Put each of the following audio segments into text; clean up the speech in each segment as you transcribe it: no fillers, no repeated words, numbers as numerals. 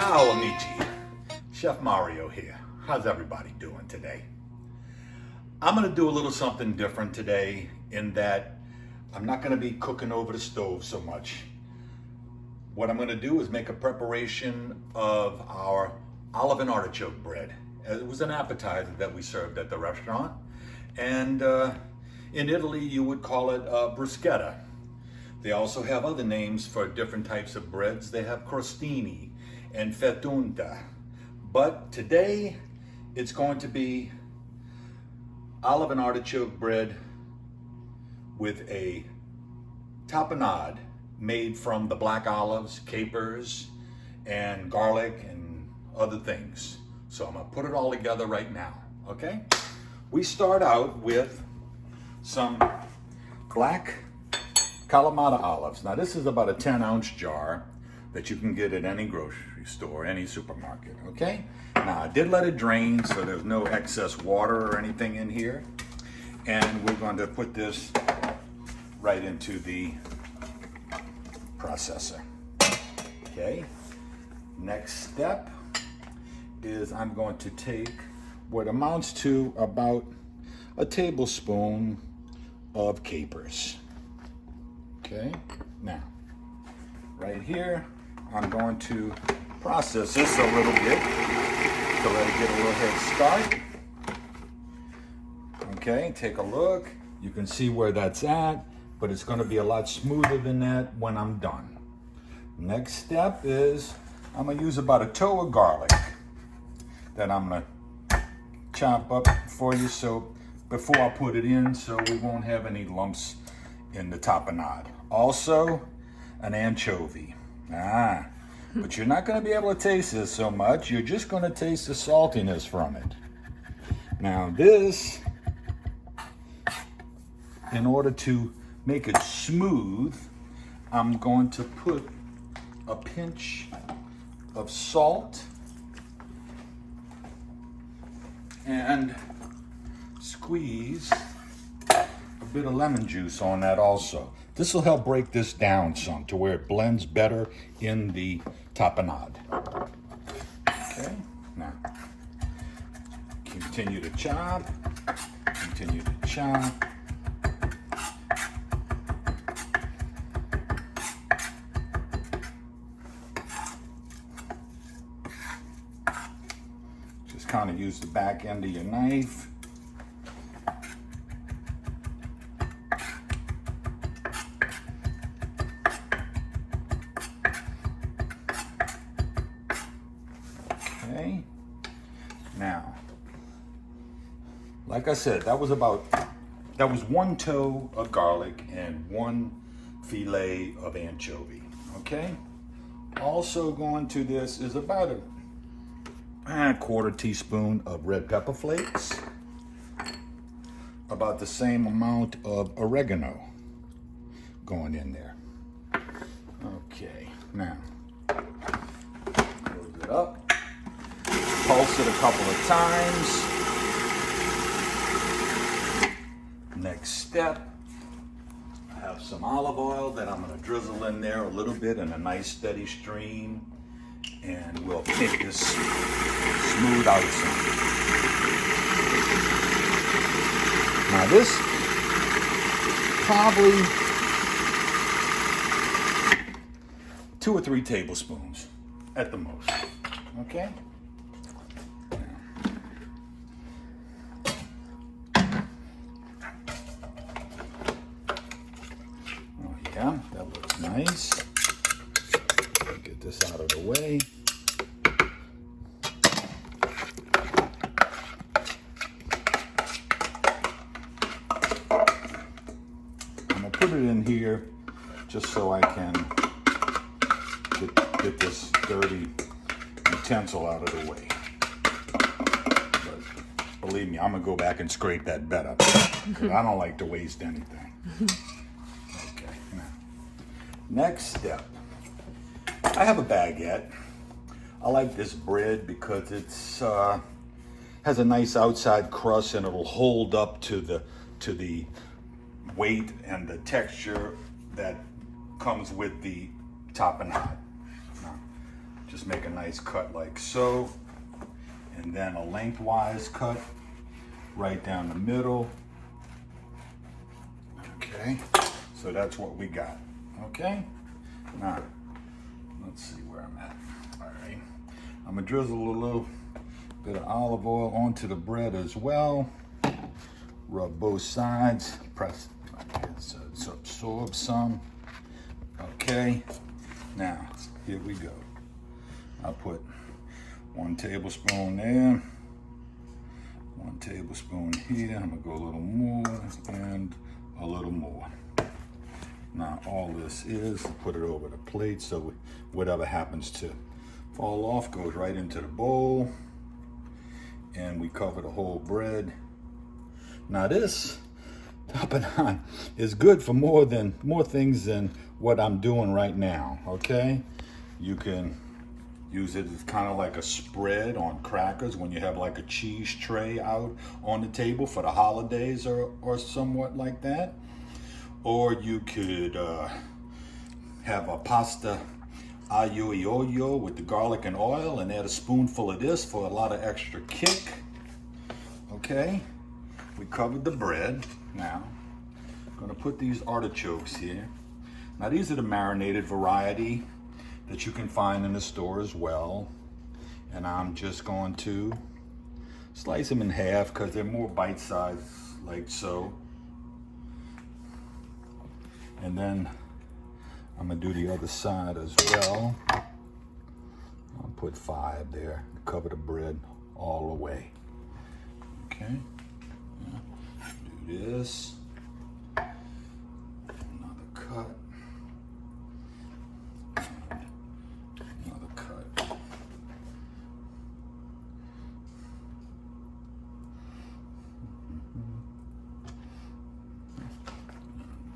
Ciao amici, Chef Mario here. How's everybody doing today? I'm gonna do a little something different today in that I'm not gonna be cooking over the stove so much. What I'm gonna do is make a preparation of our olive and artichoke bread. It was an appetizer that we served at the restaurant. And in Italy, you would call it bruschetta. They also have other names for different types of breads. They have crostini and fettunta. But today, it's going to be olive and artichoke bread with a tapenade made from the black olives, capers, and garlic and other things. So I'm gonna put it all together right now, okay? We start out with some black Kalamata olives. Now this is about a 10-ounce jar that you can get at any grocery store, any supermarket, okay? Now I did let it drain so there's no excess water or anything in here. And we're going to put this right into the processor, okay? Next step is I'm going to take what amounts to about a tablespoon of capers. Okay, now, right here, I'm going to process this a little bit to let it get a little head start. Okay, take a look. You can see where that's at, but it's going to be a lot smoother than that when I'm done. Next step is I'm going to use about a toe of garlic that I'm going to chop up for you so before I put it in so we won't have any lumps in the tapenade. Also, an anchovy. But you're not going to be able to taste this so much. You're just going to taste the saltiness from it. Now this, in order to make it smooth, I'm going to put a pinch of salt and squeeze a bit of lemon juice on that also. This will help break this down some to where it blends better in the tapenade. Okay, now continue to chop, continue to chop. Just kind of use the back end of your knife. Okay, now, like I said, that was one toe of garlic and one filet of anchovy, okay? Also going to this is about a quarter teaspoon of red pepper flakes, about the same amount of oregano going in there. Okay, now, close it up. Pulse it a couple of times. Next step, I have some olive oil that I'm going to drizzle in there a little bit in a nice steady stream, and we'll make this smooth out some. Now this probably 2 or 3 tablespoons at the most, okay? Yeah, that looks nice. Get this out of the way. I'm gonna put it in here just so I can get this dirty utensil out of the way. But believe me, I'm gonna go back and scrape that bed up because I don't like to waste anything. Next step, I have a baguette. I like this bread because it's has a nice outside crust and it'll hold up to the weight and the texture that comes with the tapenade. Now, Just make a nice cut like so. And then a lengthwise cut right down the middle. Okay, so that's what we got. Okay, now let's see where I'm at. All right, I'm gonna drizzle a little bit of olive oil onto the bread as well. Rub both sides, press like this so absorb some. Okay, now here we go. I'll put 1 tablespoon there, 1 tablespoon here. I'm gonna go a little more and a little more. Now all this is, put it over the plate so whatever happens to fall off goes right into the bowl, and we cover the whole bread. Now this tapenade is good for more things than what I'm doing right now. Okay, you can use it as kind of like a spread on crackers when you have like a cheese tray out on the table for the holidays or somewhat like that. Or you could have a pasta aglio e olio with the garlic and oil and add a spoonful of this for a lot of extra kick. Okay, we covered the bread. Now, I'm gonna put these artichokes here. Now these are the marinated variety that you can find in the store as well. And I'm just going to slice them in half because they're more bite-sized, like so. And then I'm gonna do the other side as well. I'll put 5 there to cover the bread all the way. Okay, do this. Another cut.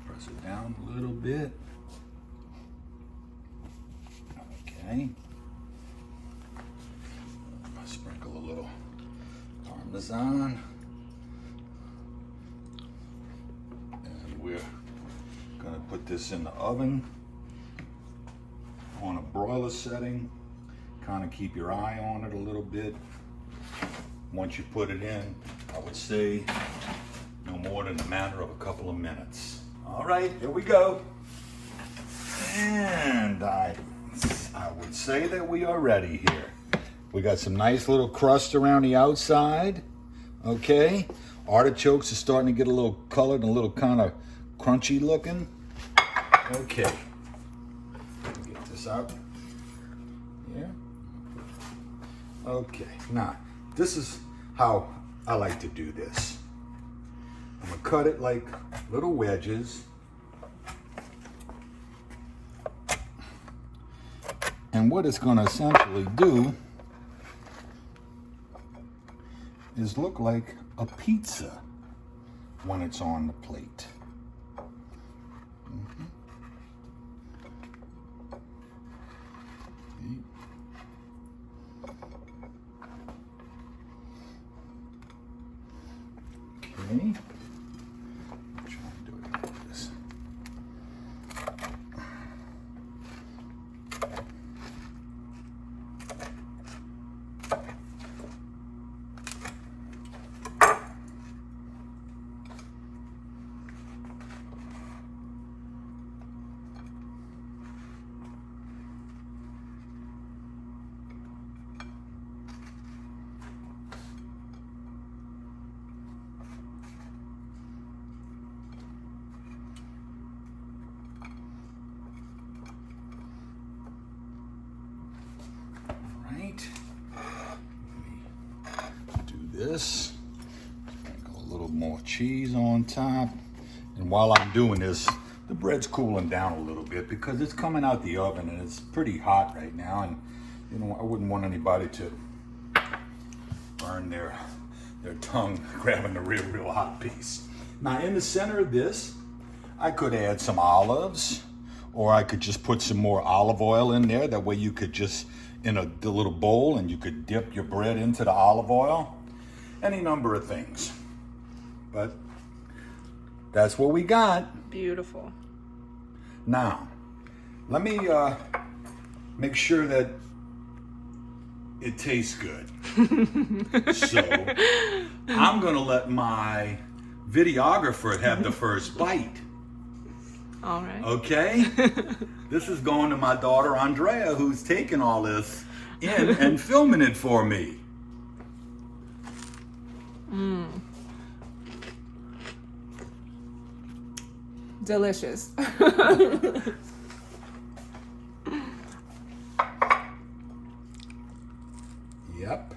Press it down a little bit. Okay. Sprinkle a little parmesan. And we're gonna put this in the oven on a broiler setting. Kind of keep your eye on it a little bit. Once you put it in, I would say no more than a matter of a couple of minutes. All right, here we go. And I would say that we are ready here. We got some nice little crust around the outside. Okay, artichokes are starting to get a little colored and a little kind of crunchy looking. Okay, get this out. Yeah. Okay, now this is how I like to do this. I'm gonna cut it like little wedges. And what it's gonna essentially do is look like a pizza when it's on the plate. Okay. Try and do it like this. This, sprinkle a little more cheese on top. And while I'm doing this, the bread's cooling down a little bit because it's coming out the oven and it's pretty hot right now. And you know, I wouldn't want anybody to burn their tongue grabbing the real hot piece. Now in the center of this, I could add some olives, or I could just put some more olive oil in there. That way you could just, in the little bowl, and you could dip your bread into the olive oil. Any number of things. But that's what we got. Beautiful. Now, let me make sure that it tastes good. So I'm gonna let my videographer have the first bite. All right. Okay? This is going to my daughter Andrea, who's taking all this in and filming it for me. Delicious. Yep.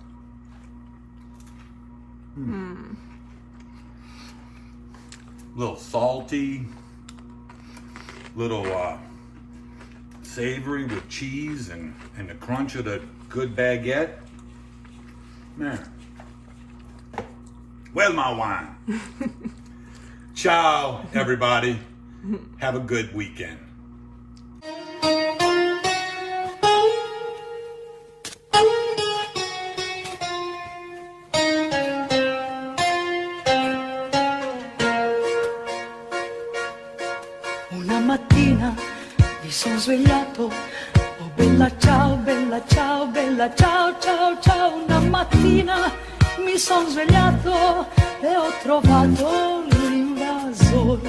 Little salty, little savory with cheese and the crunch of the good baguette. Man, where's my wine? Ciao, everybody. Have a good weekend. Una mattina mi sono svegliato, oh bella ciao, bella ciao, bella ciao, ciao, ciao. Una mattina mi sono svegliato e ho trovato l'invasor.